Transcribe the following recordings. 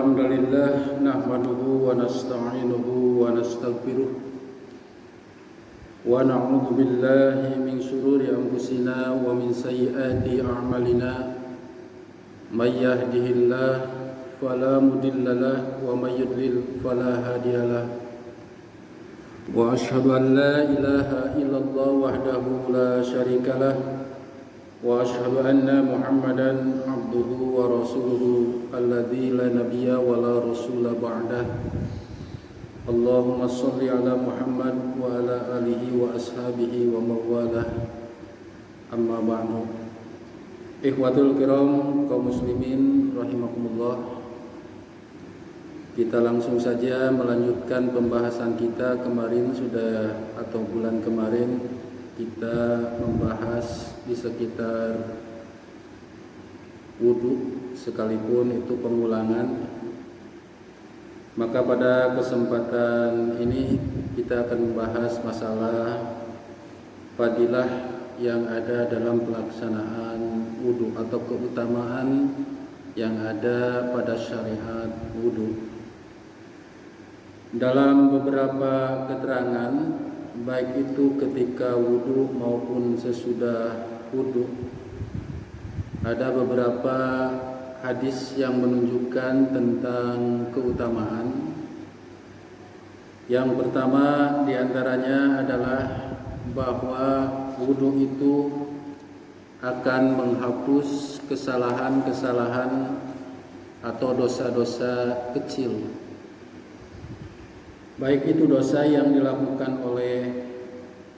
Alhamdulillah nahmaduhu wa nasta'inuhu wa nastaghfiruh wa na'udzu billahi min shururi anfusina wa min sayyiati a'malina may yahdihillahu fala mudilla lahu wa may yudlil fala hadiyalah wa asyhadu an la ilaha illallah wahdahu la syarikalah wa asyhadu anna Muhammadan abduhu wa rasuluhu alladzi la nabiyya wa la rasula ba'dah. Allahumma shalli ala Muhammad wa ala alihi wa ashabihi wa mawalah. Amma ba'du. Ikhwatul kiram kaum muslimin rahimakumullah. Kita langsung saja melanjutkan pembahasan kita kemarin atau bulan kemarin kita membahas di sekitar wudhu, sekalipun itu pengulangan. Maka pada kesempatan ini kita akan membahas masalah fadilah yang ada dalam pelaksanaan wudhu atau keutamaan yang ada pada syariat wudhu. Dalam beberapa keterangan, baik itu ketika wudhu maupun sesudah wudhu, ada beberapa hadis yang menunjukkan tentang keutamaan. Yang pertama diantaranya adalah bahwa wudhu itu akan menghapus kesalahan-kesalahan atau dosa-dosa kecil, baik itu dosa yang dilakukan oleh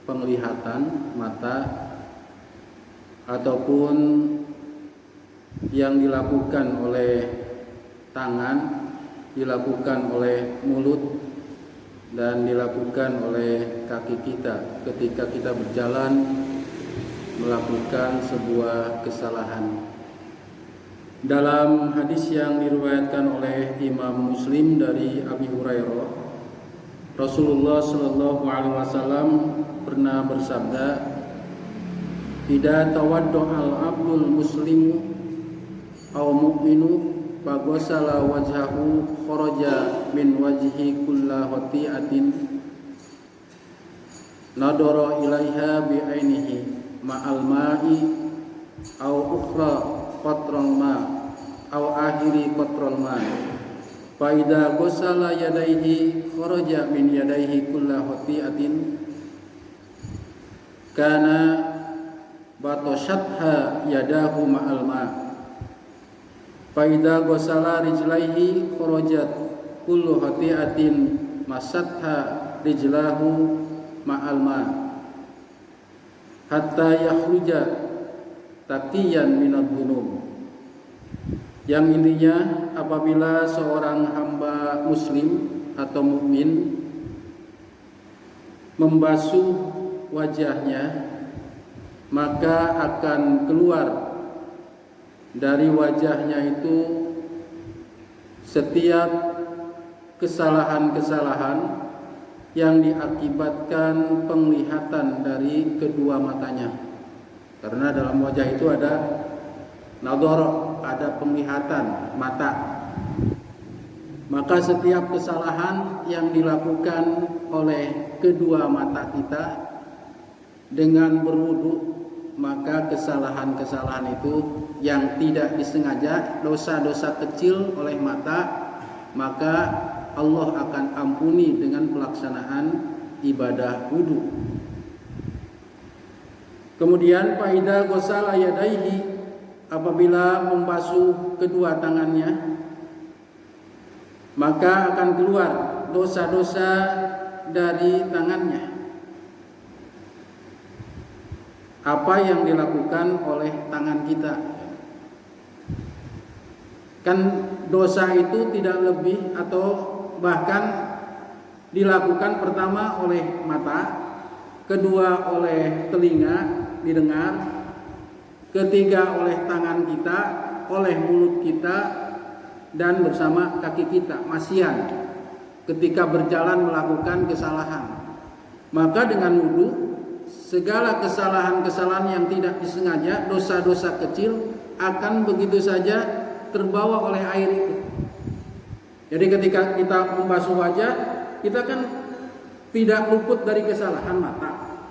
penglihatan mata ataupun yang dilakukan oleh tangan, dilakukan oleh mulut, dan dilakukan oleh kaki kita ketika kita berjalan melakukan sebuah kesalahan. Dalam hadis yang diriwayatkan oleh Imam Muslim dari Abi Hurairah, Rasulullah Shallallahu Alaihi Wasallam pernah bersabda, "Idza tawaddo'al abdul muslimu aw mu'minu faghasala wajhahu kharaja min wajhi kulla khati'atin nadara ilaiha bi ainihi ma'al ma'i aw ukhra qatral ma' aw akhiri qatral ma'. Fa idza ghasala yadayhi kharaja min yadayhi kulla khati'atin kana batashatha yadahu ma'al ma'. Fa idza ghasala rijlaihi kharajat kullu khati'atin masatha rijlahu ma'al ma' hatta yakhruja taqiyan minadh dhunub. Yang intinya, apabila seorang hamba muslim atau mukmin membasuh wajahnya, maka akan keluar dari wajahnya itu setiap kesalahan-kesalahan yang diakibatkan penglihatan dari kedua matanya. Karena dalam wajah itu ada nadhara, ada penglihatan mata. Maka setiap kesalahan yang dilakukan oleh kedua mata kita dengan berwudu, maka kesalahan-kesalahan itu yang tidak disengaja, dosa-dosa kecil oleh mata, maka Allah akan ampuni dengan pelaksanaan ibadah wudu. Kemudian faida ghasala yadaihi, apabila membasuh kedua tangannya, maka akan keluar dosa-dosa dari tangannya. Apa yang dilakukan oleh tangan kita? Kan dosa itu tidak lebih atau bahkan dilakukan pertama oleh mata, kedua oleh telinga, didengar, ketiga oleh tangan kita, oleh mulut kita, dan bersama kaki kita, masihan ketika berjalan melakukan kesalahan. Maka dengan wudu, segala kesalahan-kesalahan yang tidak disengaja, dosa-dosa kecil akan begitu saja terbawa oleh air itu. Jadi ketika kita membasuh wajah, kita kan tidak luput dari kesalahan mata.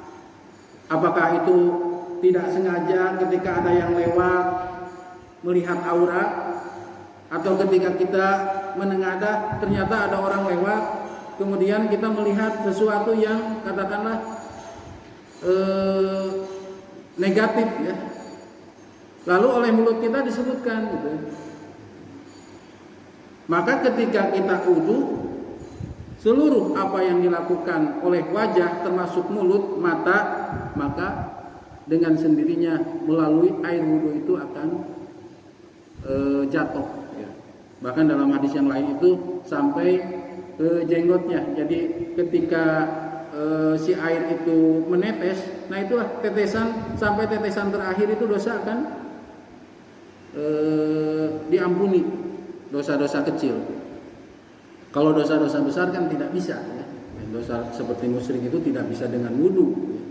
Apakah itu tidak sengaja ketika ada yang lewat melihat aurat, atau ketika kita menengadah ternyata ada orang lewat, kemudian kita melihat sesuatu yang katakanlah negatif ya. Lalu oleh mulut kita disebutkan gitu. Maka ketika kita wudu, seluruh apa yang dilakukan oleh wajah termasuk mulut, mata, maka dengan sendirinya melalui air wudu itu akan jatuh ya. Bahkan dalam hadis yang lain itu sampai ke jenggotnya. Jadi ketika si air itu menetes, nah itulah tetesan sampai tetesan terakhir itu dosa akan diampuni, dosa-dosa kecil. Kalau dosa-dosa besar kan tidak bisa ya. Dosa seperti musyrik itu tidak bisa dengan wudu ya.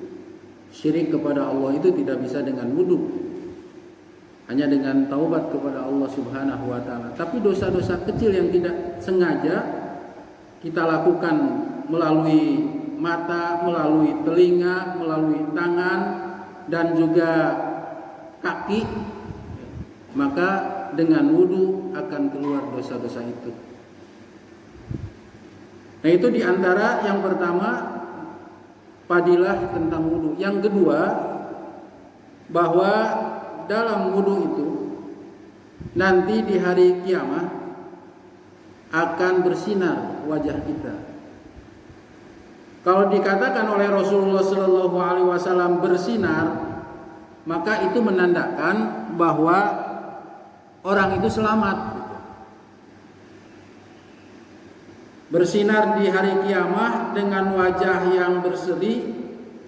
Syirik kepada Allah itu tidak bisa dengan wudu, hanya dengan taubat kepada Allah Subhanahu wa taala. Tapi dosa-dosa kecil yang tidak sengaja kita lakukan melalui mata, melalui telinga, melalui tangan dan juga kaki, maka dengan wudu akan keluar dosa-dosa itu. Nah, itu diantara yang pertama, fadilah tentang wudu. Yang kedua, bahwa dalam wudu itu nanti di hari kiamat akan bersinar wajah kita. Kalau dikatakan oleh Rasulullah Shallallahu Alaihi Wasallam bersinar, maka itu menandakan bahwa orang itu selamat. Bersinar di hari kiamat dengan wajah yang berseri,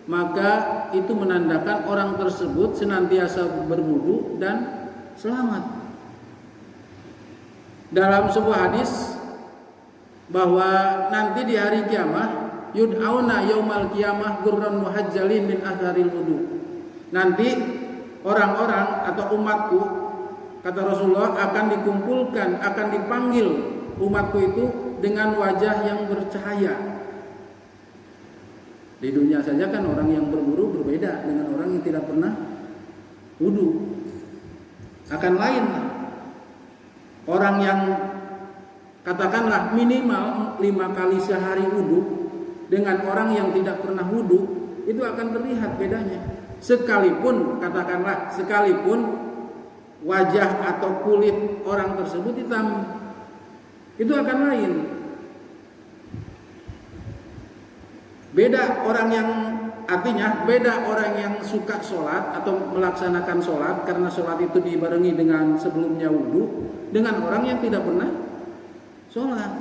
maka itu menandakan orang tersebut senantiasa berwudu dan selamat. Dalam sebuah hadis bahwa nanti di hari kiamat yud'auna yaumal qiyamah gurran muhajjalin min atharil wudu. Nanti orang-orang atau umatku, kata Rasulullah, akan dikumpulkan, akan dipanggil umatku itu dengan wajah yang bercahaya. Di dunia saja kan orang yang berwudu berbeda dengan orang yang tidak pernah wudu. Akan lain orang yang katakanlah minimal 5 kali sehari wudu dengan orang yang tidak pernah wudu, itu akan terlihat bedanya. Sekalipun katakanlah, sekalipun wajah atau kulit orang tersebut hitam, itu akan lain. Beda orang yang, artinya beda orang yang suka sholat atau melaksanakan sholat karena sholat itu dibarengi dengan sebelumnya wudu, dengan orang yang tidak pernah sholat,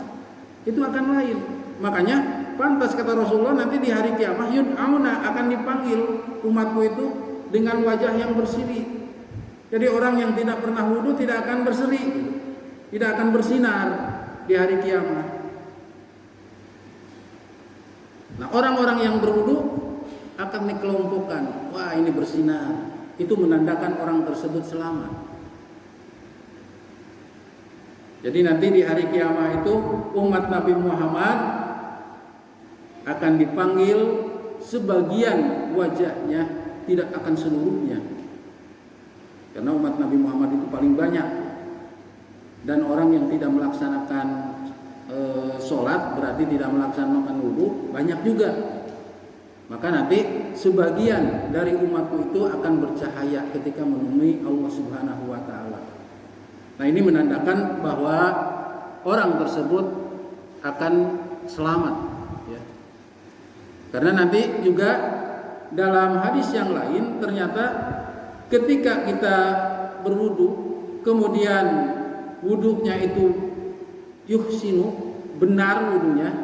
itu akan lain. Makanya pantas kata Rasulullah, nanti di hari kiamat yud'auna, akan dipanggil umatku itu dengan wajah yang berseri. Jadi orang yang tidak pernah wudu tidak akan berseri, tidak akan bersinar di hari kiamat. Nah, orang-orang yang berwudu akan dikelompokkan. Wah, ini bersinar. Itu menandakan orang tersebut selamat. Jadi nanti di hari kiamat itu umat Nabi Muhammad akan dipanggil sebagian wajahnya, tidak akan seluruhnya. Karena umat Nabi Muhammad itu paling banyak. Dan orang yang tidak melaksanakan sholat berarti tidak melaksanakan wudu banyak juga. Maka nanti sebagian dari umatku itu akan bercahaya ketika menemui Allah Subhanahu wa taala. Nah, ini menandakan bahwa orang tersebut akan selamat ya. Karena nanti juga dalam hadis yang lain ternyata ketika kita berwudu kemudian wudunya itu yuhsinu, benar wudunya,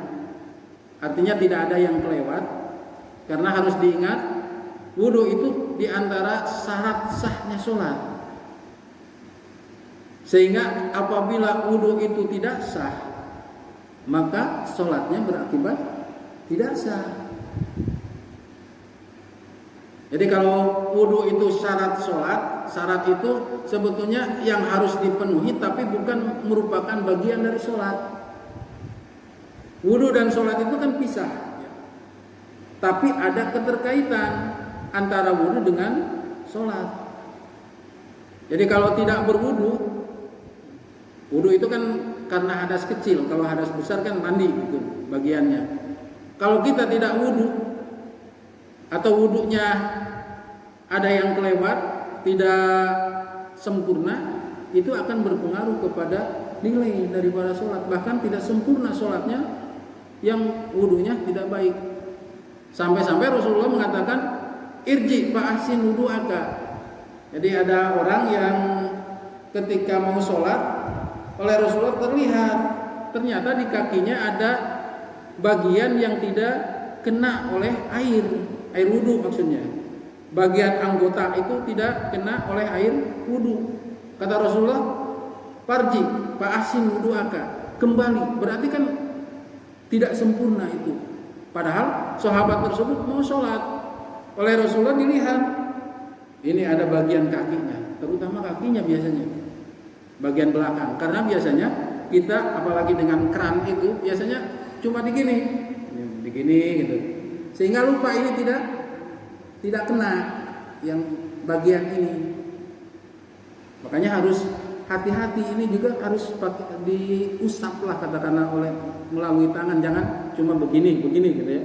artinya tidak ada yang kelewat. Karena harus diingat, wudu itu diantara syarat sahnya sholat. Sehingga apabila wudu itu tidak sah, maka sholatnya berakibat tidak sah. Jadi kalau wudu itu syarat sholat, syarat itu sebetulnya yang harus dipenuhi tapi bukan merupakan bagian dari sholat. Wudu dan sholat itu kan pisah, tapi ada keterkaitan antara wudu dengan sholat. Jadi kalau tidak berwudu, wudu itu kan karena hadas kecil, kalau hadas besar kan mandi itu bagiannya. Kalau kita tidak wudu atau wudunya ada yang kelewat, tidak sempurna, itu akan berpengaruh kepada nilai daripada sholat. Bahkan tidak sempurna sholatnya yang wudunya tidak baik. Sampai-sampai Rasulullah mengatakan irji fa'ahsin wudu'aka. Jadi ada orang yang ketika mau sholat oleh Rasulullah terlihat ternyata di kakinya ada bagian yang tidak kena oleh air wudu maksudnya. Bagian anggota itu tidak kena oleh air wudu. Kata Rasulullah, farji fa'ahsin wudu'aka, kembali. Berarti kan tidak sempurna itu. Padahal sahabat tersebut mau sholat, oleh Rasulullah dilihat ini ada bagian kakinya, terutama kakinya biasanya, bagian belakang. Karena biasanya kita apalagi dengan kran itu biasanya cuma begini gitu, sehingga lupa ini tidak kena yang bagian ini. Makanya harus hati-hati, ini juga harus pakai diusap lah katakanlah oleh melalui tangan, jangan cuma begini gitu ya.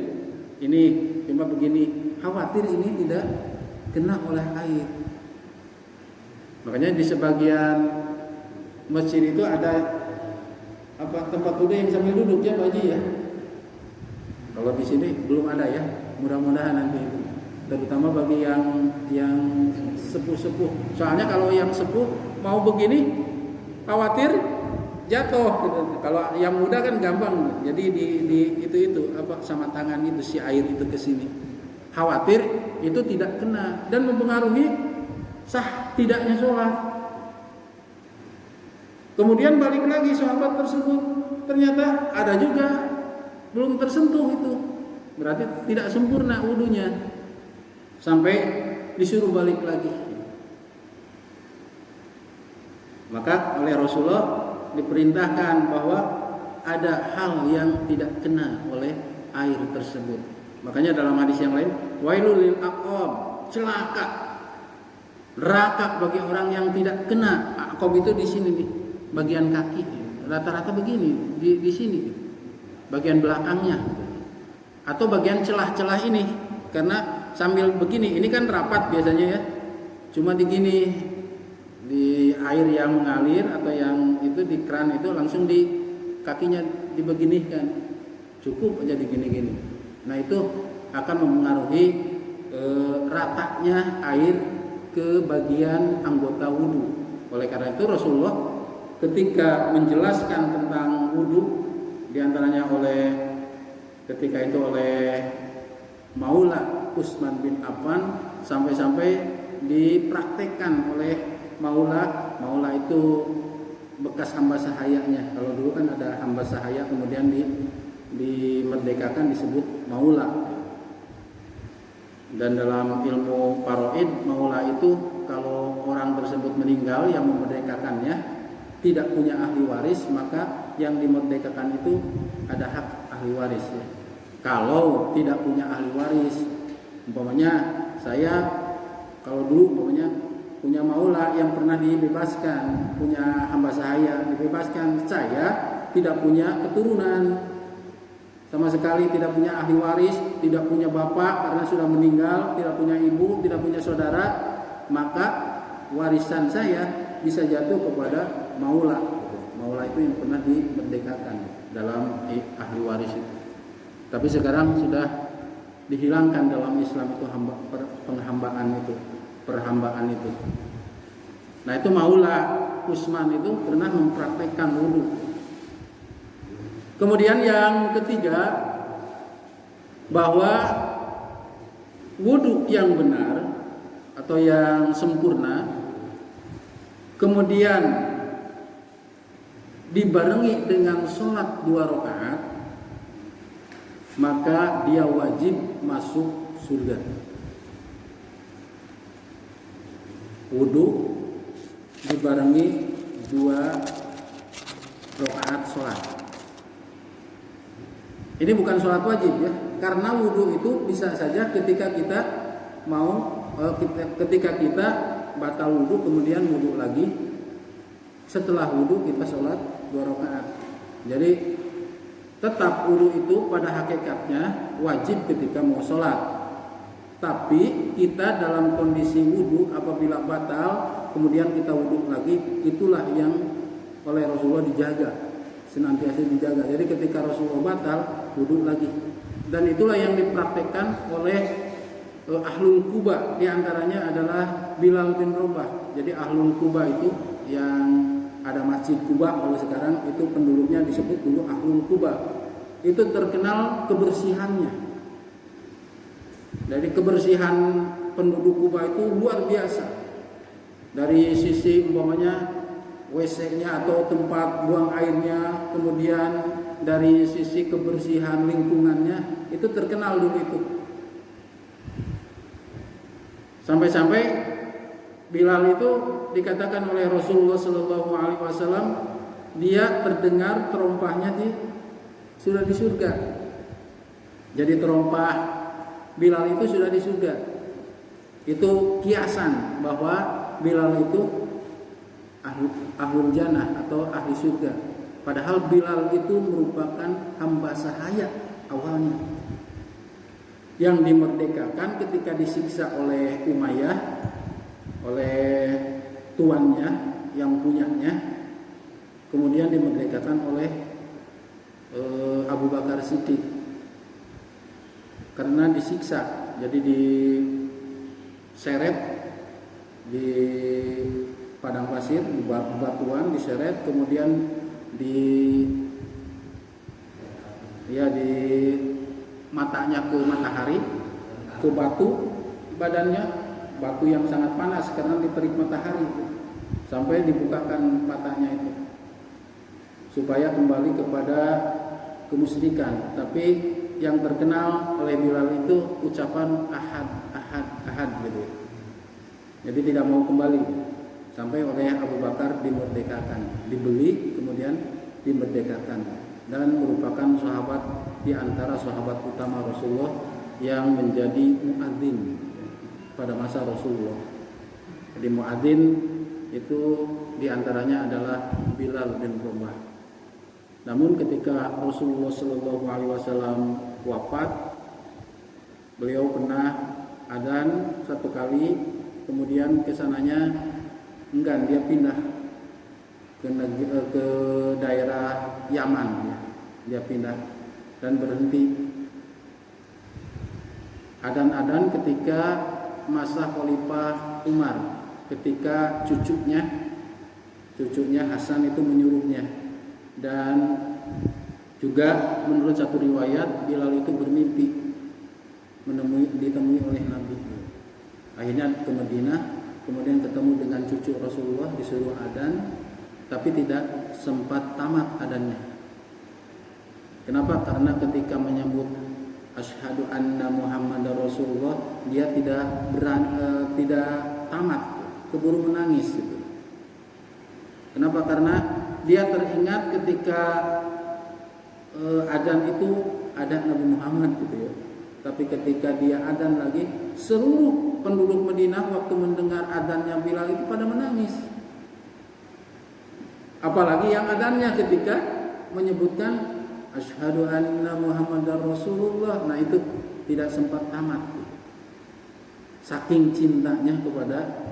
Ini cuma begini, khawatir ini tidak kena oleh air. Makanya di sebagian masjid itu ada tempat wudu yang sambil duduk ya Pak Haji ya. Kalau di sini belum ada ya, mudah-mudahan nanti itu. Terutama bagi yang sepuh-sepuh. Soalnya kalau yang sepuh mau begini khawatir jatuh gitu. Kalau yang muda kan gampang. Jadi di itu sama tangan itu si air itu ke sini. Khawatir itu tidak kena dan mempengaruhi sah tidaknya sholat. Kemudian balik lagi sahabat tersebut ternyata ada juga belum tersentuh itu. Berarti tidak sempurna wudunya. Sampai disuruh balik lagi. Maka oleh Rasulullah diperintahkan bahwa ada hal yang tidak kena oleh air tersebut. Makanya dalam hadis yang lain, wailul lil aqab, celaka, neraka bagi orang yang tidak kena. Aqab itu di sini nih, bagian kaki. Rata-rata begini di sini, bagian belakangnya, atau bagian celah-celah ini. Karena sambil begini, ini kan rapat biasanya ya, cuma digini di air yang mengalir atau yang itu di keran itu langsung di kakinya dibeginikan, cukup aja digini-gini. Nah itu akan mempengaruhi ratanya air ke bagian anggota wudu. Oleh karena itu Rasulullah ketika menjelaskan tentang wudu, diantaranya ketika itu oleh Maula Utsman bin Affan, sampai-sampai dipraktekkan oleh Maula itu bekas hamba sahayanya. Kalau dulu kan ada hamba sahaya kemudian dimerdekakan disebut Maula. Dan dalam ilmu faraid, Maula itu kalau orang tersebut meninggal yang memerdekakannya tidak punya ahli waris, maka yang dimerdekakan itu ada hak ahli waris ya. Kalau tidak punya ahli waris, umpamanya saya kalau dulu umpamanya punya maula yang pernah dibebaskan, punya hamba sahaya dibebaskan, saya tidak punya keturunan sama sekali, tidak punya ahli waris, tidak punya bapak karena sudah meninggal, tidak punya ibu, tidak punya saudara, maka warisan saya bisa jatuh kepada maula. Maula itu yang pernah dimerdekakan dalam ahli waris itu. Tapi sekarang sudah dihilangkan dalam Islam itu perhambaan itu. Nah itu Maula Utsman itu pernah mempraktekkan wudu. Kemudian yang ketiga, bahwa wudu yang benar atau yang sempurna kemudian dibarengi dengan sholat 2 rakaat, maka dia wajib masuk surga. Wudu dibarengi 2 rakaat sholat. Ini bukan sholat wajib ya, karena wudhu itu bisa saja ketika kita ketika kita batal wudhu kemudian wudhu lagi, setelah wudhu kita sholat 2 rakaat. Jadi tetap wudhu itu pada hakikatnya wajib ketika mau sholat. Tapi kita dalam kondisi wudhu apabila batal kemudian kita wudhu lagi, itulah yang oleh Rasulullah dijaga, senantiasa dijaga. Jadi ketika Rasulullah batal wudhu lagi, dan itulah yang dipraktekkan oleh Ahlul Quba. Di antaranya adalah Bilal bin Rabah. Jadi Ahlul Quba itu yang ada Masjid Quba kalau sekarang itu penduduknya disebut dulu Ahlul Quba. Itu terkenal kebersihannya. Dari kebersihan penduduk Kuba itu luar biasa. Dari sisi umpamanya WC-nya atau tempat buang airnya, kemudian dari sisi kebersihan lingkungannya itu terkenal dulu itu. Sampai-sampai Bilal itu dikatakan oleh Rasulullah Shallallahu Alaihi Wasallam dia terdengar terompahnya sudah di surga. Jadi terompah Bilal itu sudah di surga. Itu kiasan bahwa Bilal itu ahlul jannah atau ahli surga. Padahal Bilal itu merupakan hamba sahaya awalnya, yang dimerdekakan ketika disiksa oleh Umayyah, oleh tuannya yang punyanya, kemudian dimerdekakan oleh Abu Bakar Siddiq. Karena disiksa, jadi diseret di padang pasir, di batuan diseret, kemudian di matanya ke matahari, ke batu, badannya batu yang sangat panas karena diterik matahari, sampai dibukakan matanya itu supaya kembali kepada kemusyrikan. Tapi yang terkenal oleh Bilal itu ucapan ahad gitu. Jadi tidak mau kembali, sampai oleh Abu Bakar dimerdekakan, dibeli kemudian dimerdekakan, dan merupakan sahabat di antara sahabat utama Rasulullah yang menjadi muadzin pada masa Rasulullah. Jadi muadzin itu di antaranya adalah Bilal bin Rabah. Namun ketika Rasulullah Shallallahu Alaihi Wasallam wafat, beliau pernah adzan 1 kali, kemudian kesananya enggan, dia pindah ke daerah Yaman, dia pindah dan berhenti adzan ketika masa Khalifah Umar, ketika cucunya Hasan itu menyuruhnya. Dan juga menurut satu riwayat Bilal itu bermimpi ditemui oleh Nabi. Akhirnya ke Madinah, kemudian ketemu dengan cucu Rasulullah, disuruh adzan, tapi tidak sempat tamat adzannya. Kenapa? Karena ketika menyebut asyhadu anna Muhammadar Rasulullah, dia tidak tamat, keburu menangis gitu. Kenapa? Karena dia teringat ketika adzan itu ada Nabi Muhammad gitu ya. Tapi ketika dia adzan lagi, seluruh penduduk Madinah waktu mendengar adzannya Bilal itu pada menangis. Apalagi yang adzannya ketika menyebutkan asyhadu anna Muhammadar Rasulullah, nah itu tidak sempat tamat. Saking cintanya kepada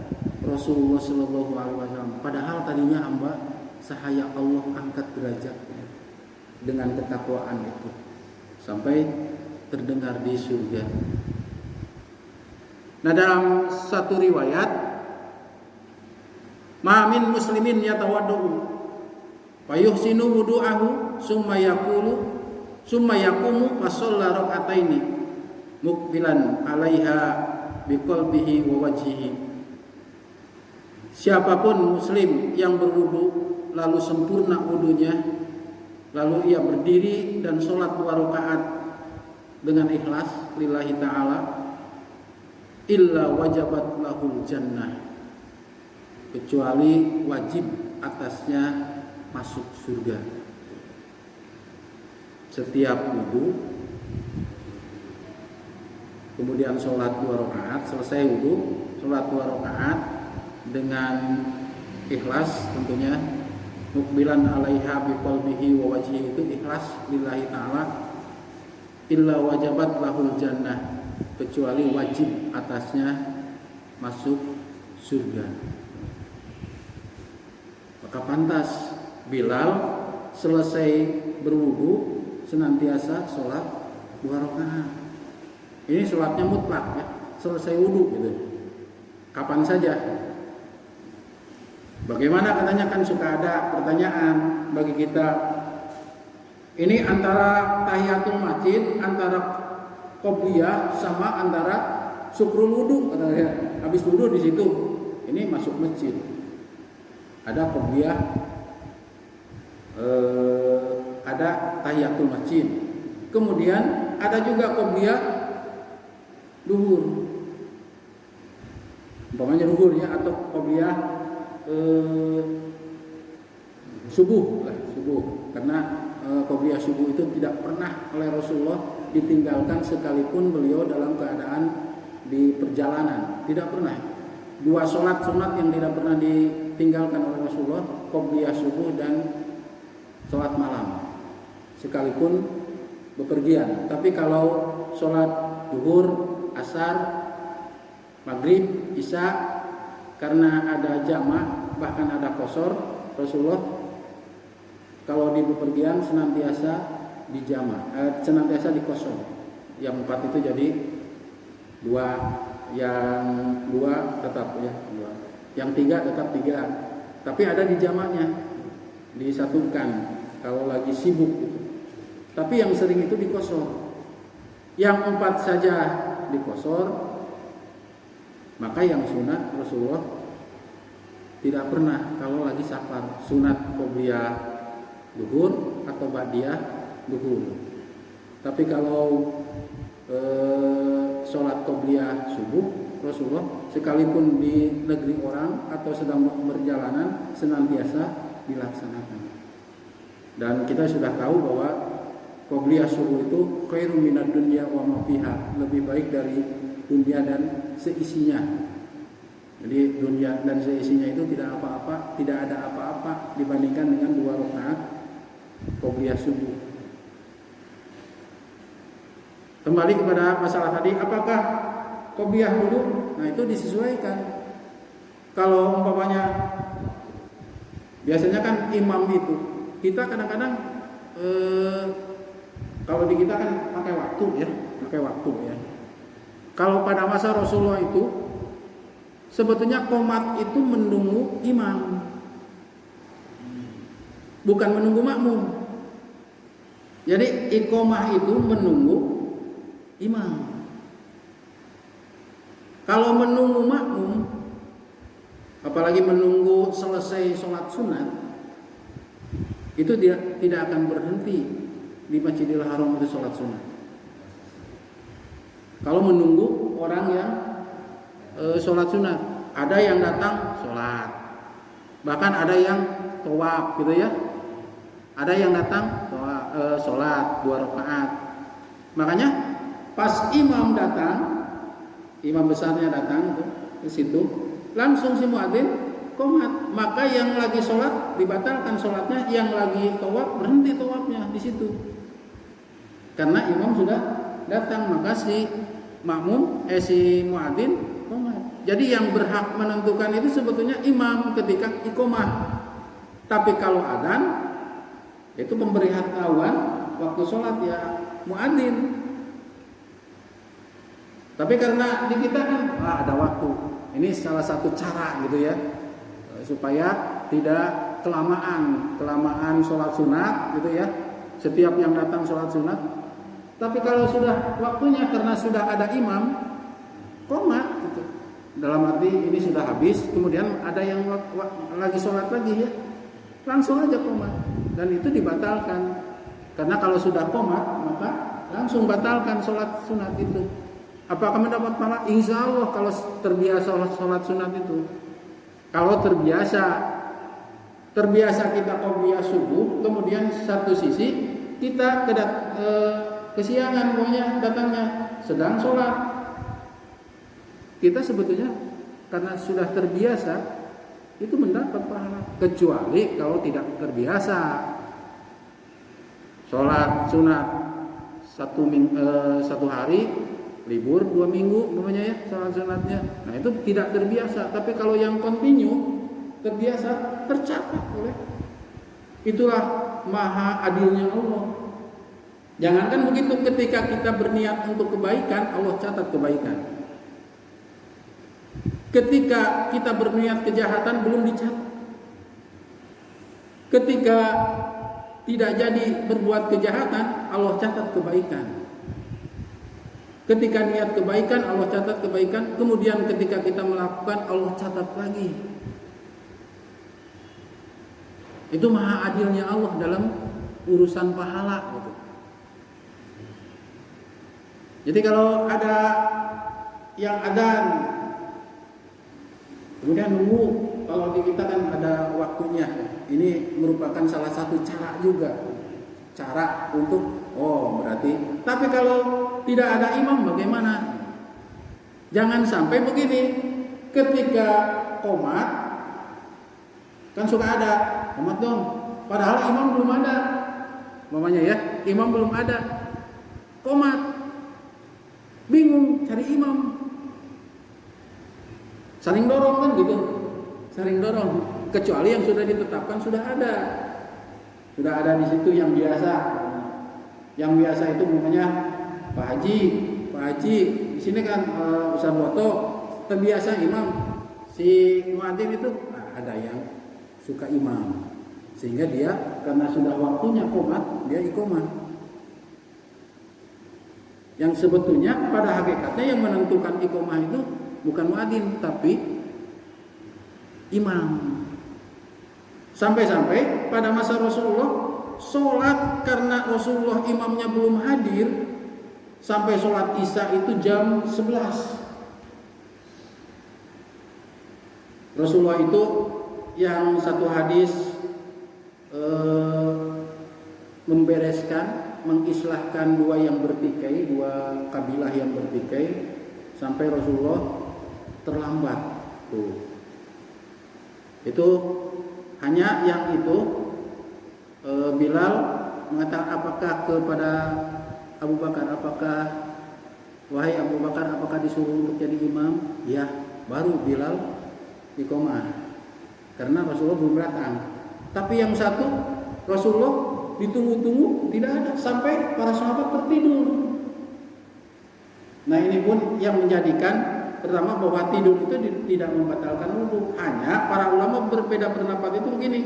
Rasulullah Shallallahu Alaihi Wasallam. Padahal tadinya hamba sahaya Allah angkat derajat dengan ketakwaan itu sampai terdengar di surga. Nah, dalam satu riwayat, ma min muslimin yatawaddu fa yuhsinu wudu'ahu summa yaqumu fa shalla rak'ataini muqbilan 'alaiha biqalbihi wa wajhihi. Siapapun muslim yang berwudu lalu sempurna wudunya, lalu ia berdiri dan sholat 2 rakaat dengan ikhlas lillahi ta'ala, illa wajabat lahul jannah, kecuali wajib atasnya masuk surga. setiap wudu, kemudian sholat 2 rakaat, selesai wudu, sholat 2 rakaat dengan ikhlas tentunya, mukbilan 'alaiha biqalbihi wa wajhihi, itu ikhlas lillahi ta'ala, illa wajabat lahul jannah, kecuali wajib atasnya masuk surga. Maka pantas Bilal selesai berwudu senantiasa sholat 2 rakaat. Ini sholatnya mutlak ya, selesai wudu gitu, kapan saja. Bagaimana katanya, kan suka ada pertanyaan bagi kita, ini antara tahiyatul masjid, antara qobliyah sama antara syukrul wudu, katanya habis wudu di situ, ini masuk masjid. Ada qobliyah, ada tahiyatul masjid, kemudian ada juga qobliyah duhur, umpamanya duhur ya, atau qobliyah subuh, karena qobliyah subuh itu tidak pernah oleh Rasulullah ditinggalkan sekalipun beliau dalam keadaan di perjalanan, tidak pernah. 2 sholat sunat yang tidak pernah ditinggalkan oleh Rasulullah, qobliyah subuh dan sholat malam, sekalipun bepergian. Tapi kalau sholat duhur, asar, maghrib, isya, karena ada jamak, bahkan ada qashar, Rasulullah kalau di bepergian senantiasa di jamak, senantiasa di qashar. Yang 4 itu jadi 2, yang 2 tetap ya 2, yang 3 tetap 3. Tapi ada di jamaknya, disatukan kalau lagi sibuk gitu. Tapi yang sering itu di qashar. Yang 4 saja di qashar. Maka yang sunat Rasulullah tidak pernah kalau lagi safar, sunat qobliyah duhur atau ba'diyah duhur. Tapi kalau sholat qobliyah subuh, Rasulullah sekalipun di negeri orang atau sedang berjalanan senantiasa dilaksanakan. Dan kita sudah tahu bahwa qobliyah subuh itu khairum minad dunya wa ma fiha, lebih baik dari dunia dan seisinya. Jadi dunia dan seisinya itu tidak apa-apa, tidak ada apa-apa dibandingkan dengan 2 rakaat qobliyah subuh. Kembali kepada masalah tadi, apakah qobliyah dulu? Nah, itu disesuaikan. Kalau umpamanya biasanya kan imam itu, kita kadang-kadang kalau di kita kan pakai waktu ya. Kalau pada masa Rasulullah itu sebetulnya qomat itu menunggu imam, bukan menunggu makmum. Jadi iqomah itu menunggu imam. Kalau menunggu makmum, apalagi menunggu selesai sholat sunat, itu dia tidak akan berhenti di Masjidil Haram itu sholat sunat. Kalau menunggu orang yang sholat sunat, ada yang datang sholat, bahkan ada yang tawaf gitu ya, ada yang datang sholat 2 rakaat. Makanya pas imam datang, imam besarnya datang ke situ, langsung si muadzin qomat. Maka yang lagi sholat dibatalkan sholatnya, yang lagi tawaf berhenti tawafnya di situ, karena imam sudah datang. Maka si makmum si muadzin qomat. Jadi yang berhak menentukan itu sebetulnya imam ketika iqomah. Tapi kalau adzan itu pemberitahuan waktu sholat ya muadzin. Tapi karena di kita kan ada waktu. Ini salah satu cara gitu ya, supaya tidak kelamaan sholat sunat gitu ya. Setiap yang datang sholat sunat. Tapi kalau sudah waktunya, karena sudah ada imam, qomat gitu. Dalam arti ini sudah habis, kemudian ada yang lagi sholat lagi ya, langsung aja qomat. Dan itu dibatalkan. Karena kalau sudah qomat, maka langsung batalkan sholat sunat itu. Apakah mendapat pahala? Insya Allah kalau terbiasa sholat sunat itu. Kalau terbiasa kita qobliyah subuh, kemudian satu sisi kita kesiangan pokoknya datangnya sedang sholat. Kita sebetulnya karena sudah terbiasa itu mendapat pahala, kecuali kalau tidak terbiasa. Sholat sunat satu hari, libur 2 minggu namanya ya sholat sunatnya. Nah itu tidak terbiasa. Tapi kalau yang continue terbiasa, tercapai oleh. Itulah maha adilnya Allah. Jangankan begitu, ketika kita berniat untuk kebaikan, Allah catat kebaikan. Ketika kita berniat kejahatan, belum dicatat. Ketika tidak jadi berbuat kejahatan, Allah catat kebaikan. Ketika niat kebaikan, Allah catat kebaikan. Kemudian ketika kita melakukan, Allah catat lagi. Itu maha adilnya Allah dalam urusan pahala gitu. Jadi kalau ada yang adzan, kemudian nunggu, kalau di kita kan ada waktunya. Ini merupakan salah satu cara juga, cara untuk berarti. Tapi kalau tidak ada imam bagaimana? Jangan sampai begini, ketika qomat kan suka ada qomat dong, padahal imam belum ada. Mamanya ya, imam belum ada, qomat. Bingung cari imam, saling dorong kan gitu, saling dorong. Kecuali yang sudah ditetapkan sudah ada di situ yang biasa. Yang biasa itu namanya Pak Haji. Di sini kan Ustaz Boto terbiasa imam. Si muadzin itu ada yang suka imam, sehingga dia karena sudah waktunya qomat dia iqomah. Yang sebetulnya pada hakikatnya yang menentukan iqomah itu bukan muadzin tapi imam. Sampai-sampai pada masa Rasulullah sholat karena Rasulullah imamnya belum hadir, sampai sholat Isya itu jam 11. Rasulullah itu yang satu hadis membereskan, mengislahkan dua yang bertikai, dua kabilah yang bertikai, sampai Rasulullah terlambat. Itu hanya yang itu Bilal mengatakan apakah kepada Abu Bakar, wahai Abu Bakar, apakah disuruh untuk jadi imam? Ya, baru Bilal iqomah karena Rasulullah belum datang. Tapi yang satu Rasulullah ditunggu-tunggu tidak ada sampai para sahabat tertidur. Nah ini pun yang menjadikan pertama bahwa tidur itu tidak membatalkan wudu. Hanya para ulama berbeda pendapat itu begini.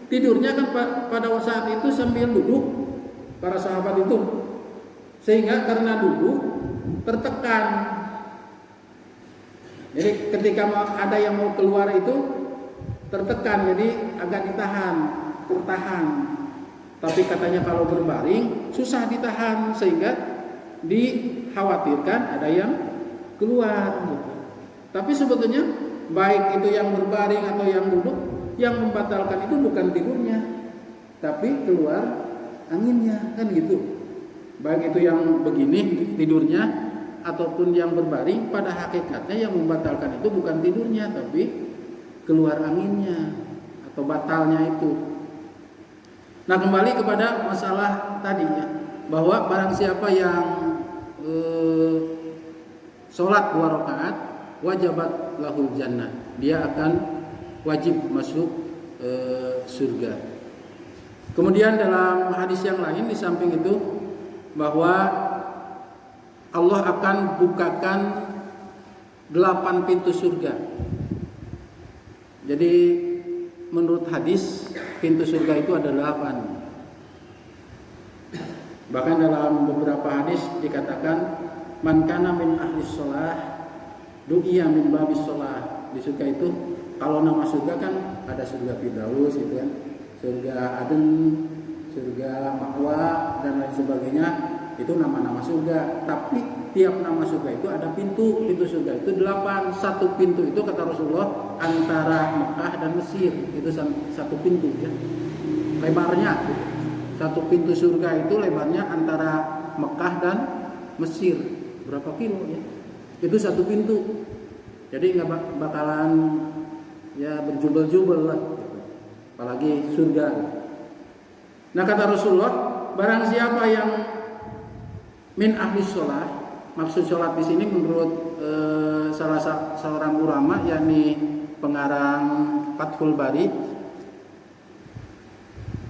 Tidurnya kan pada saat itu sambil duduk para sahabat itu, sehingga karena duduk tertekan. Jadi ketika ada yang mau keluar itu tertekan, jadi agak tertahan. Tapi katanya kalau berbaring susah ditahan, sehingga dikhawatirkan ada yang keluar gitu. Tapi sebetulnya baik itu yang berbaring atau yang duduk, yang membatalkan itu bukan tidurnya, tapi keluar anginnya, kan gitu. Baik itu yang begini tidurnya ataupun yang berbaring, pada hakikatnya yang membatalkan itu bukan tidurnya, tapi keluar anginnya atau batalnya itu. Nah kembali kepada masalah tadi ya, bahwa barang siapa yang sholat 2 rakaat wajabat lahul jannah, dia akan wajib masuk surga. Kemudian dalam hadis yang lain di samping itu bahwa Allah akan bukakan 8 pintu surga. Jadi menurut hadis pintu surga itu ada 8. Bahkan dalam beberapa hadis dikatakan man kana min ahli sholah du'iya min babis sholah. Di surga itu kalau nama surga kan ada surga Firdaus itu kan, surga Aden, surga Ma'wa dan lain sebagainya, itu nama-nama surga. Tapi tiap nama surga itu ada pintu surga itu 8. Satu pintu itu kata Rasulullah antara Mekah dan Mesir, itu satu pintu ya, lebarnya gitu. Satu pintu surga itu lebarnya antara Mekah dan Mesir. Berapa kilo ya? Itu satu pintu. Jadi nggak bakalan ya berjubel-jubel lah. Apalagi surga. Nah kata Rasulullah, barang siapa yang min ahli sholat, maksud sholat di sini menurut salah seorang ulama, yakni pengarang Fathul Bari,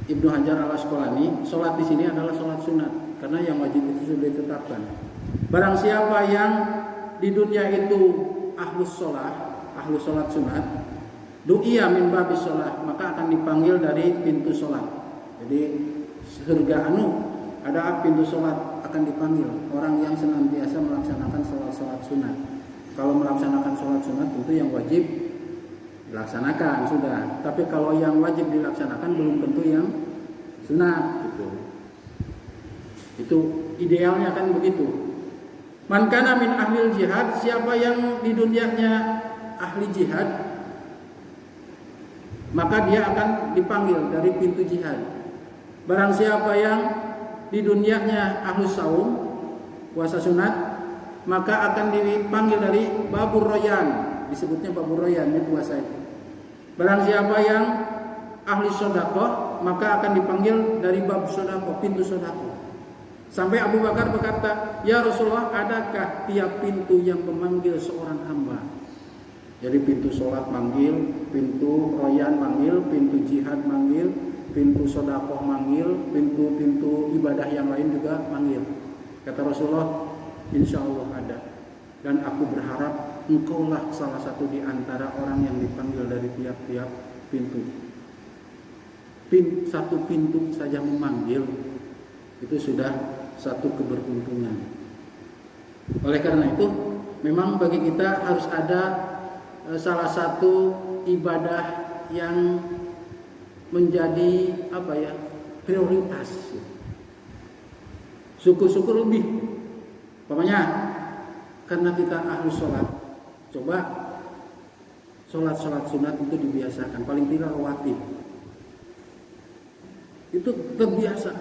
Ibnu Hajar Al-Asqalani, sholat di sini adalah sholat sunat, karena yang wajib itu sudah ditetapkan. Barang siapa yang di dunia itu ahlus sholat sunat, du'iya min babis sholat, maka akan dipanggil dari pintu sholat. Jadi surga ada pintu sholat, akan dipanggil orang yang senantiasa melaksanakan sholat sunat. Kalau melaksanakan sholat sunat tentu yang wajib dilaksanakan sudah, tapi kalau yang wajib dilaksanakan belum tentu yang sunat gitu. Itu idealnya kan begitu. Man kana min ahlil jihad, siapa yang di dunianya ahli jihad, maka dia akan dipanggil dari pintu jihad. Barang siapa yang di dunianya ahlus saum, puasa sunat, maka akan dipanggil dari babur royan, disebutnya babur royan, ini puasa itu. Barang siapa yang ahli sodaqah, maka akan dipanggil dari bab sodaqah, pintu sodaqah. Sampai Abu Bakar berkata, ya Rasulullah, adakah tiap pintu yang memanggil seorang hamba? Jadi pintu sholat manggil, pintu royan manggil, pintu jihad manggil, pintu sodaqah manggil, pintu-pintu ibadah yang lain juga manggil. Kata Rasulullah, insya Allah ada. Dan aku berharap engkaulah salah satu di antara orang yang dipanggil dari tiap-tiap pintu. Satu pintu saja memanggil, itu sudah satu keberuntungan. Oleh karena itu, memang bagi kita harus ada salah satu ibadah yang menjadi prioritas. Syukur-syukur lebih. Pokoknya karena kita ahli sholat, coba sholat sunat itu dibiasakan, paling tidak rawatib. Itu terbiasa.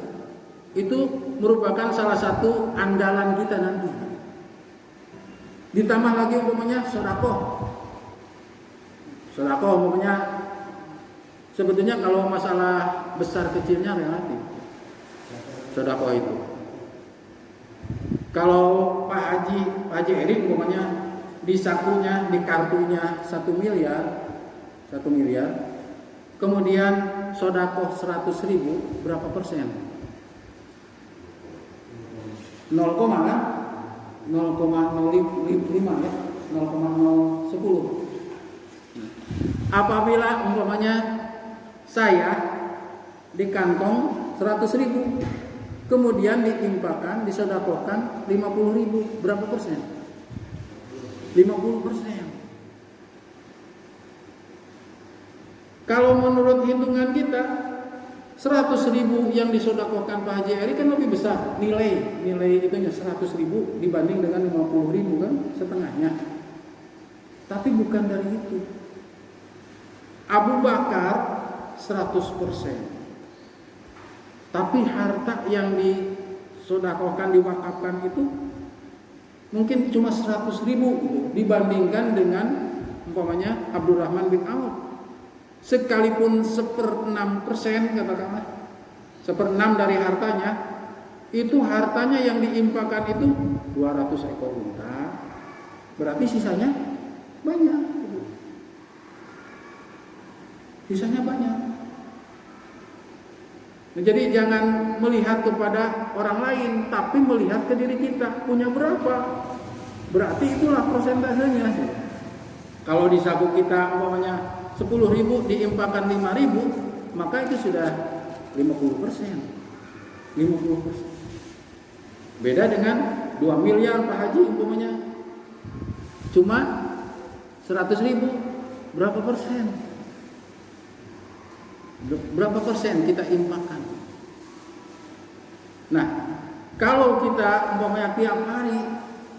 Itu merupakan salah satu andalan kita nanti. Ditambah lagi umpamanya sedekah umpamanya, sebetulnya kalau masalah besar kecilnya relatif sedekah itu. Kalau Pak Haji Erik umpamanya di sakunya, di kartunya 1 miliar, kemudian sedekah 100.000, berapa persen? 0,05 ya, 0,010. Apabila umpamanya saya di kantong 100.000, kemudian diimpakkan, disedekahkan 50.000, berapa persen? 50%. Kalau menurut hitungan kita 100.000 yang disedekahkan Pak Haji Eri kan lebih besar nilai itunya, 100.000 dibanding dengan 50.000 kan setengahnya. Tapi bukan dari itu. Abu Bakar 100%. Tapi harta yang disedekahkan, diwakafkan itu mungkin cuma 100.000 gitu, dibandingkan dengan umpamanya Abdurrahman bin Auf. Sekalipun 1/6%, katakanlah 1/6 dari hartanya, itu hartanya yang diimpakkan itu 200 ekor unta, berarti sisanya banyak. Sisanya banyak. Nah, jadi jangan melihat kepada orang lain, tapi melihat ke diri kita, punya berapa, berarti itulah persentasenya. Kalau di saku kita umpamanya 10.000 diimpakkan 5.000, maka itu sudah 50%. 50%. Beda dengan 2 miliar Pak Haji umpamanya cuma 100.000, berapa persen? Berapa persen kita impakkan? Nah, kalau kita umpamanya tiap hari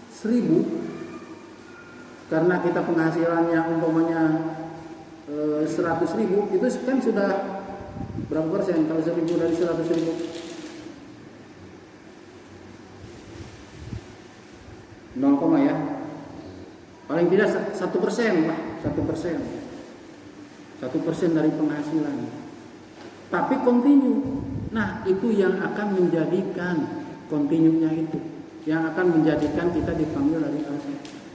1.000, karena kita penghasilannya umpamanya 100.000, itu kan sudah Berapa persen kalau 1000 dari 100.000? Nol koma ya. Paling tidak 1% lah, 1%. 1% dari penghasilan. Tapi continue. Nah, itu yang akan menjadikan continue-nya itu, yang akan menjadikan kita dipanggil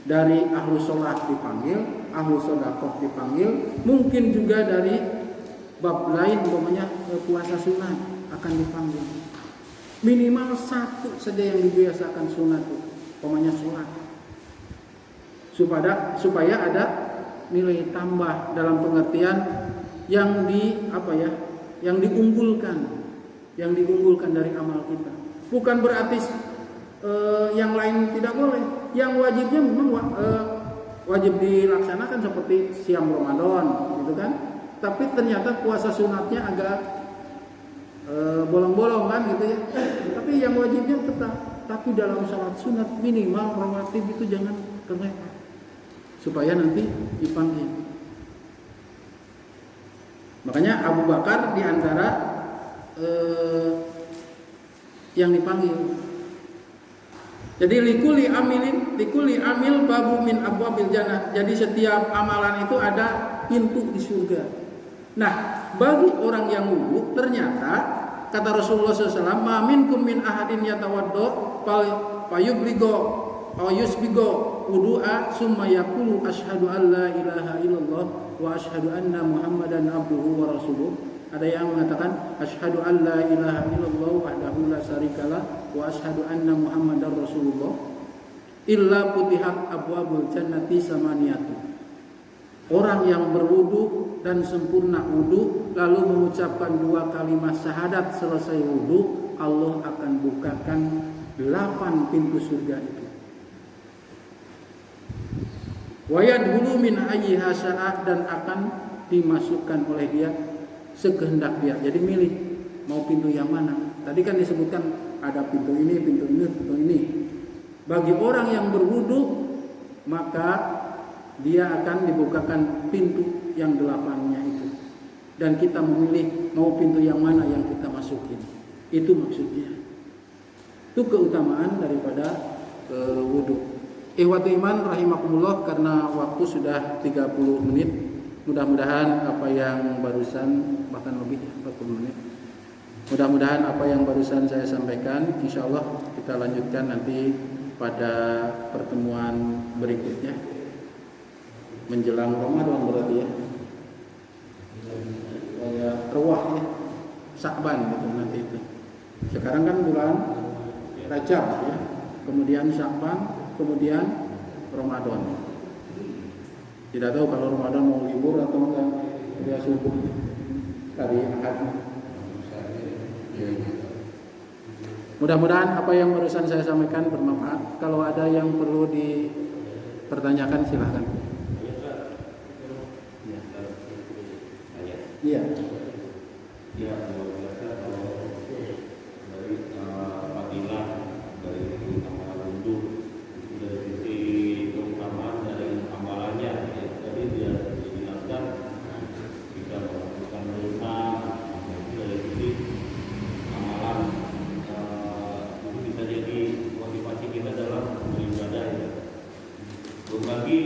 dari ahlu sholat dipanggil, ahlu sodakoh dipanggil, mungkin juga dari bab lain, umpamanya puasa sunat akan dipanggil. Minimal satu saja yang dibiasakan sunat, umpamanya sholat, supaya ada nilai tambah dalam pengertian yang yang diunggulkan dari amal kita. Bukan berarti yang lain tidak boleh. Yang wajibnya memang wajib dilaksanakan seperti siam Ramadan, gitu kan. Tapi ternyata puasa sunatnya agak bolong-bolong kan, gitu ya. Tapi yang wajibnya tetap. Tapi dalam salat sunat minimal rawatib itu jangan terlewat, supaya nanti dipanggil. Makanya Abu Bakar diantara yang dipanggil. Jadi likuli amil babu min abwabil jannah. Jadi setiap amalan itu ada pintu di surga. Nah, bagi orang yang wudu ternyata kata Rasulullah SAW, "Ma minkum min ahadin yatawaddo fayubligo aw yusbigo wudu'a summa yaqulu asyhadu an la ilaha illallah wa asyhadu anna Muhammadan abduhu wa rasuluh." Ada yang mengatakan asyhadu an la ilaha illallah wahdahu la syarikalah wa asyhadu anna Muhammadar Rasulullah illa putihat abwabul jannati samaniyatu. Orang yang berwudu dan sempurna wudu lalu mengucapkan 2 kalimat syahadat selesai wudu, Allah akan bukakan 8 pintu surga itu. Wa yadkhulu min ayyiha sya'a, dan akan dimasukkan oleh dia sekehendak dia. Jadi milih mau pintu yang mana. Tadi kan disebutkan ada pintu ini, pintu ini, pintu ini. Bagi orang yang berwudu maka dia akan dibukakan pintu yang 8-nya itu. Dan kita memilih mau pintu yang mana yang kita masukin. Itu maksudnya. Itu keutamaan daripada wudu. Ikhwati iman rahimakumullah, karena waktu sudah 30 menit. Mudah-mudahan apa yang barusan, bahkan lebih 40 menit. Mudah-mudahan apa yang barusan saya sampaikan, insya Allah kita lanjutkan nanti pada pertemuan berikutnya. Menjelang Ramadan berarti ya. Kayak Ruwah ya. Sya'ban gitu nanti itu. Sekarang kan bulan Rajab ya. Kemudian Sya'ban, kemudian Ramadan. Tidak tahu kalau Ramadan mau libur atau enggak. Dia subuh hari Ahad. Mudah-mudahan apa yang barusan saya sampaikan bermanfaat. Kalau ada yang perlu dipertanyakan silahkan. Iya. Ya, biasa kalau dari fadilah dari amalan wudu, dari sisi keutamaan dari amalannya, ya. Jadi dia dijelaskan kita melakukan dosa, dari sisi amalan itu bisa jadi motivasi kita dalam beribadah. Ya. Berbagi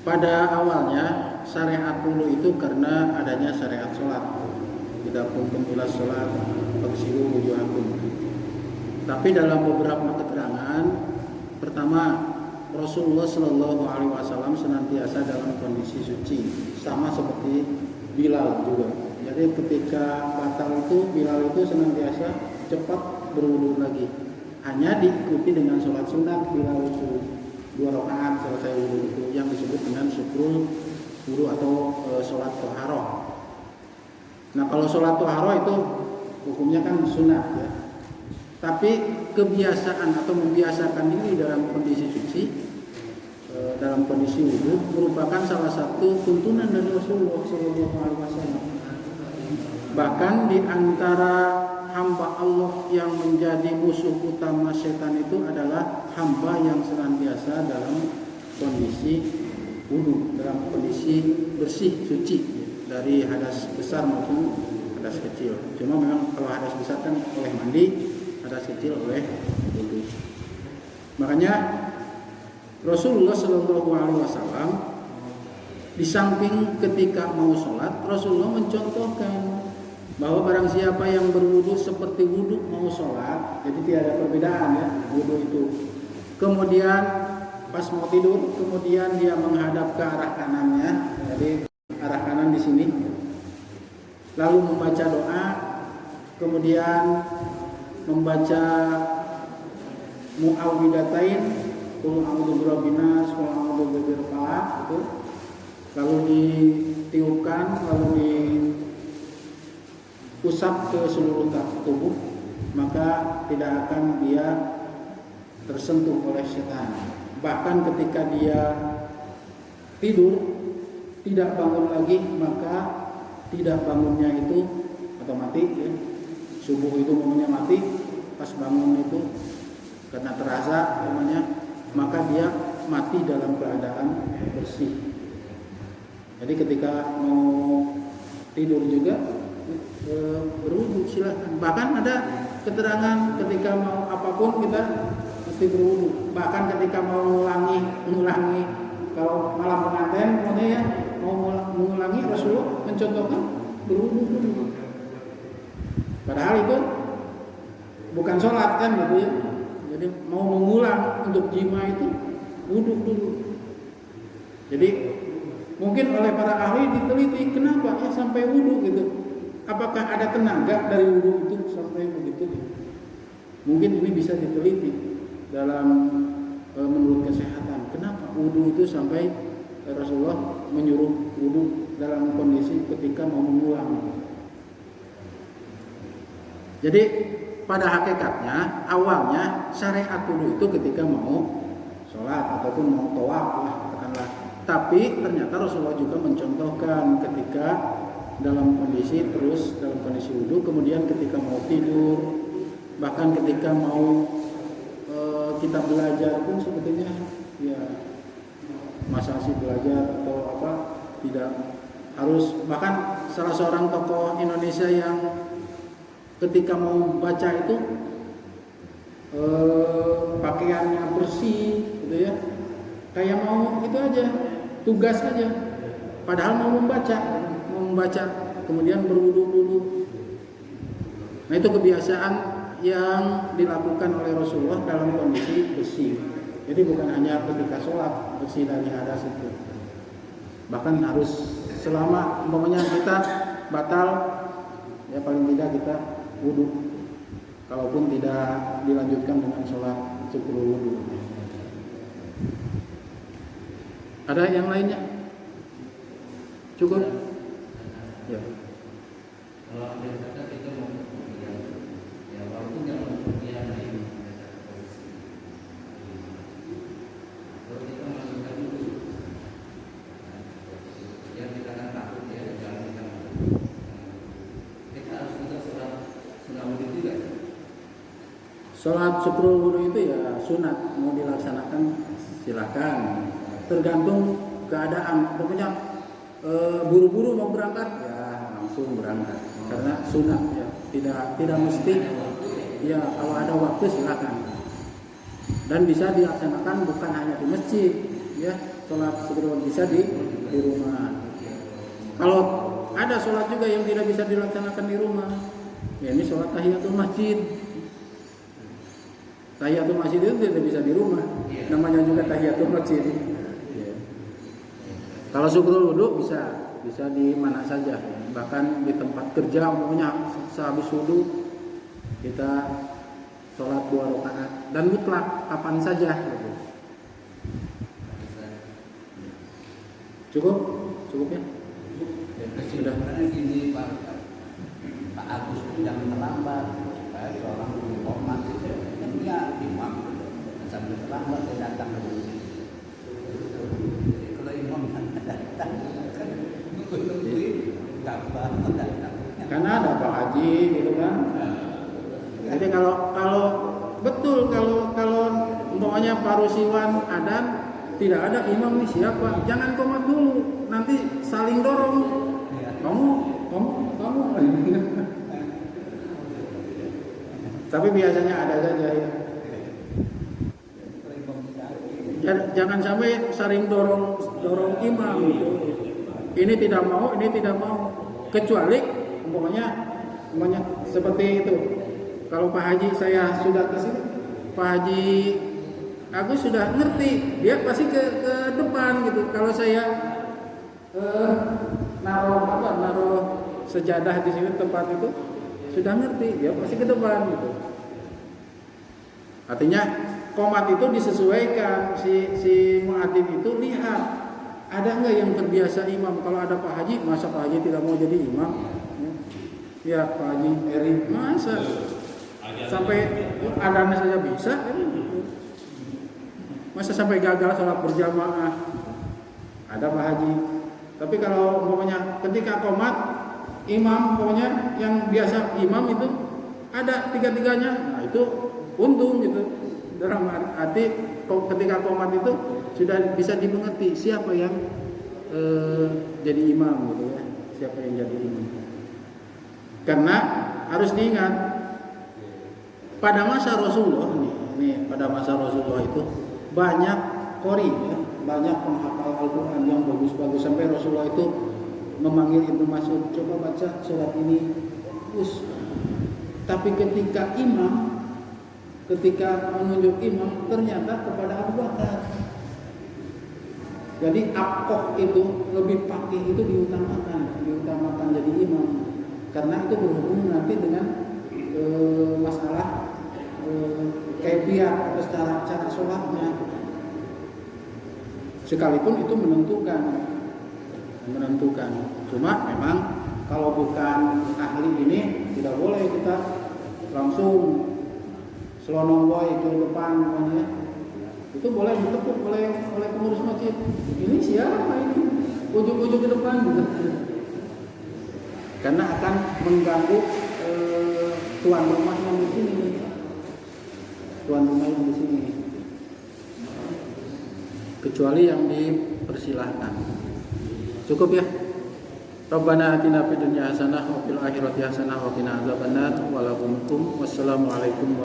pada awalnya syariat wudu itu karena adanya syariat sholat. Tidak kuntum ila sholat faghsilu wujuhakum. Tapi dalam beberapa keterangan, pertama Rasulullah Shallallahu Alaihi Wasallam senantiasa dalam kondisi suci, sama seperti Bilal juga. Jadi ketika batal itu Bilal itu senantiasa cepat berwudu lagi. Hanya diikuti dengan sholat sunat Bilal itu 2 rakaat selesai wudu itu yang disebut dengan syukrul wudu atau sholat toharoh. Nah kalau sholat toharoh itu hukumnya kan sunat ya. Tapi kebiasaan atau membiasakan diri dalam kondisi suci, dalam kondisi wudu merupakan salah satu tuntunan dari Rasulullah SAW. Bahkan di antara hamba Allah yang menjadi musuh utama setan itu adalah hamba yang senantiasa dalam kondisi wudu, dalam kondisi bersih, suci dari hadas besar maupun hadas kecil. Cuma memang kalau hadas besar kan oleh mandi, hadas kecil oleh wudu. Makanya Rasulullah Shallallahu Alaihi Wasallam di samping ketika mau sholat, Rasulullah mencontohkan bahwa barang siapa yang berwudu seperti wudu mau sholat, jadi tidak ada perbedaan ya wudu itu. Kemudian pas mau tidur, kemudian dia menghadap ke arah kanannya, jadi arah kanan di sini, lalu membaca doa, kemudian membaca mu'awwidatain, qul a'udzu birabbin nas, qul a'udzu birabbil falaq, itu lalu ditiupkan, lalu diusap ke seluruh tubuh, maka tidak akan dia tersentuh oleh setan. Bahkan ketika dia tidur tidak bangun lagi, maka tidak bangunnya itu atau mati ya. Subuh itu umumnya mati, pas bangun itu karena terasa namanya, maka dia mati dalam keadaan bersih. Jadi ketika mau tidur juga berwudu silahkan. Bahkan ada keterangan ketika mau apapun kita mesti berwudu. Bahkan ketika mau mengulangi kalau malam pengantin ya, mau mengulangi Rasulullah mencontohkan berwudu dulu. Padahal itu bukan sholat kan gitu ya. Jadi mau mengulang untuk jima itu wudu dulu. Jadi mungkin oleh para ahli diteliti kenapa ya sampai wudu gitu. Apakah ada tenaga dari wudu itu sampai begitu? Mungkin ini bisa diteliti dalam menurut kesehatan. Kenapa wudu itu sampai Rasulullah menyuruh wudu dalam kondisi ketika mau mengulang? Jadi pada hakikatnya awalnya syariat wudu itu ketika mau sholat ataupun mau tawaf lah katakanlah. Tapi ternyata Rasulullah juga mencontohkan ketika dalam kondisi wudu, kemudian ketika mau tidur, bahkan ketika mau kita belajar pun sebetulnya ya masa sih belajar atau apa tidak harus. Bahkan salah seorang tokoh Indonesia yang ketika mau baca itu pakaiannya bersih gitu ya, kayak mau itu aja tugas aja, padahal mau membaca kemudian berwudu dulu. Nah itu kebiasaan yang dilakukan oleh Rasulullah dalam kondisi bersih. Jadi bukan hanya ketika sholat bersih dari hadas itu, bahkan harus selama umpamanya kita batal ya paling tidak kita wudu, kalaupun tidak dilanjutkan dengan sholat syukur wudu. Ada yang lainnya? Cukup? Ya. Kalau ada kata kita mau ya walaupun yang kemudian ini kalau kita masukkan dulu yang kita kan takut ya jangan kita harus juga sunnah wudu juga. Sholat syukur wudu itu ya sunat, mau dilaksanakan silakan, tergantung keadaan. Pokoknya buru-buru mau berangkat ya langsung berangkat karena sunat ya, tidak mesti ya, kalau ada waktu silakan. Dan bisa dilaksanakan bukan hanya di masjid, ya sholat sebelum bisa di rumah. Kalau ada sholat juga yang tidak bisa dilaksanakan di rumah, ya ini sholat tahiyatul masjid. Tahiyatul masjid itu tidak bisa di rumah, namanya juga tahiyatul masjid. Ya. Kalau syukrul wudu bisa di mana saja, bahkan di tempat kerja umumnya sehabis wudu kita sholat 2 rakaat dan mutlak kapan saja. Cukup ya. Sebenarnya gini Pak Agus jangan terlambat supaya seorang umat dan dia imam sambil terlambat dia datang ke sini. Jadi kalau imam datang kan karena ada Pak Haji gitu kan. Jadi kalau betul kalau umpamanya parusiwan adan tidak ada imam nih siapa, jangan komat dulu, nanti saling dorong. Kamu. Tapi biasanya ada saja ya. Jangan sampai saling dorong imam gitu. Ini tidak mau. Kecuali umpamanya seperti itu. Kalau Pak Haji saya sudah ke sini, Pak Haji Agus sudah ngerti, dia pasti ke depan gitu. Kalau saya naruh sejadah di sini tempat itu sudah ngerti, dia pasti ke depan gitu. Artinya qomat itu disesuaikan, si muadzin itu lihat ada nggak yang terbiasa imam. Kalau ada Pak Haji, masa Pak Haji tidak mau jadi imam? Ya Pak Haji Eri, masa sampai adanya saja bisa kan? Masa sampai gagal sholat berjamaah? Ada Pak Haji. Tapi kalau umpamanya ketika qomat imam, umpamanya yang biasa imam itu ada tiga-tiganya, nah itu untung gitu. Dalam arti ketika qomat itu sudah bisa dimengerti siapa yang jadi imam gitu ya, siapa yang jadi imam. Karena harus diingat pada masa Rasulullah pada masa Rasulullah itu banyak qori ya, banyak penghafal Al-Quran yang bagus-bagus sampai Rasulullah itu memanggil Ibnu Mas'ud, coba baca surat ini bagus. Tapi ketika menunjuk imam ternyata kepada Abu Bakar. Jadi akoh itu lebih pakih itu diutamakan jadi imam karena itu berhubung nanti dengan masalah kaifiat atau cara sholatnya. Sekalipun itu menentukan. Cuma memang kalau bukan ahli ini tidak boleh kita langsung selonong boy ke depan namanya. Itu boleh ditepuk oleh pengurus masjid. Ini siapa ini? Ujuk-ujuk ke depan gitu. Karena akan mengganggu tuan rumah yang di sini. Kecuali yang dipersilahkan. Cukup ya. Rabbana atina fid dunya hasanah wa fil akhirati hasanah wa qina adzabannar. Wassalamualaikum